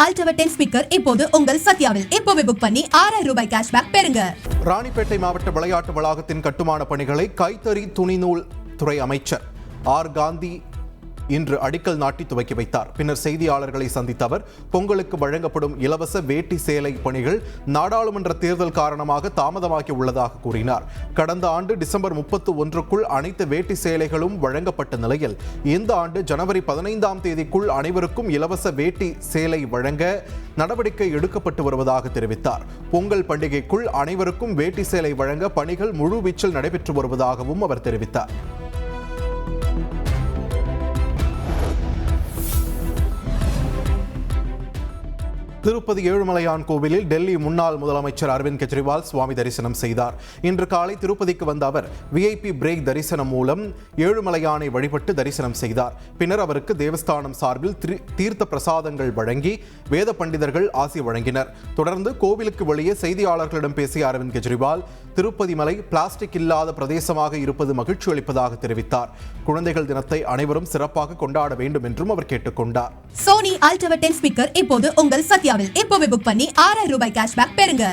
Ultra 10 speaker இப்போது உங்கள் சத்யாவில். இப்போவே புக் பண்ணி 6000 ரூபாய் கேஷ்பேக் பெறுங்க. ராணிப்பேட்டை மாவட்ட விளையாட்டு வளாகத்தின் கட்டுமான பணிகளை கைத்தறி துணிநூல் துறை அமைச்சர் ஆர் காந்தி இன்று அடிக்கல் நாட்டி துவக்கி வைத்தார். பின்னர் செய்தியாளர்களை சந்தித்த அவர் பொங்கலுக்கு வழங்கப்படும் இலவச வேட்டி சேலை பணிகள் நாடாளுமன்ற தேர்தல் காரணமாக தாமதமாகி உள்ளதாக கூறினார். கடந்த ஆண்டு டிசம்பர் 31க்குள் அனைத்து வேட்டி சேலைகளும் வழங்கப்பட்ட நிலையில் இந்த ஆண்டு ஜனவரி 15ஆம் தேதிக்குள் அனைவருக்கும் இலவச வேட்டி சேலை வழங்க நடவடிக்கை எடுக்கப்பட்டு வருவதாக தெரிவித்தார். பொங்கல் பண்டிகைக்குள் அனைவருக்கும் வேட்டி சேலை வழங்க பணிகள் முழுவீச்சில் நடைபெற்று வருவதாகவும் அவர் தெரிவித்தார். திருப்பதி ஏழுமலையான் கோவிலில் டெல்லி முன்னாள் முதலமைச்சர் அரவிந்த் கெஜ்ரிவால் சுவாமி தரிசனம் செய்தார். இன்று காலை திருப்பதிக்கு வந்த அவர் விஐபி பிரேக் தரிசனம் மூலம் ஏழுமலையானை வழிபட்டு தரிசனம் செய்தார். பின்னர் அவருக்கு தேவஸ்தானம் சார்பில் தீர்த்த பிரசாதங்கள் வழங்கி வேத பண்டிதர்கள் ஆசி வழங்கினர். தொடர்ந்து கோவிலுக்கு வெளியே செய்தியாளர்களிடம் பேசிய அரவிந்த் கெஜ்ரிவால் திருப்பதி மலை பிளாஸ்டிக் இல்லாத பிரதேசமாக இருப்பது மகிழ்ச்சி அளிப்பதாக தெரிவித்தார். குழந்தைகள் தினத்தை அனைவரும் சிறப்பாக கொண்டாட வேண்டும் என்றும் அவர் கேட்டுக்கொண்டார். சோனி Ultra 10 ஸ்பீக்கர் இப்போது உங்கள் சத்யாவில். இப்போவே புக் பண்ணி 6000 ரூபாய் கேஷ்பேக் பெறுங்க.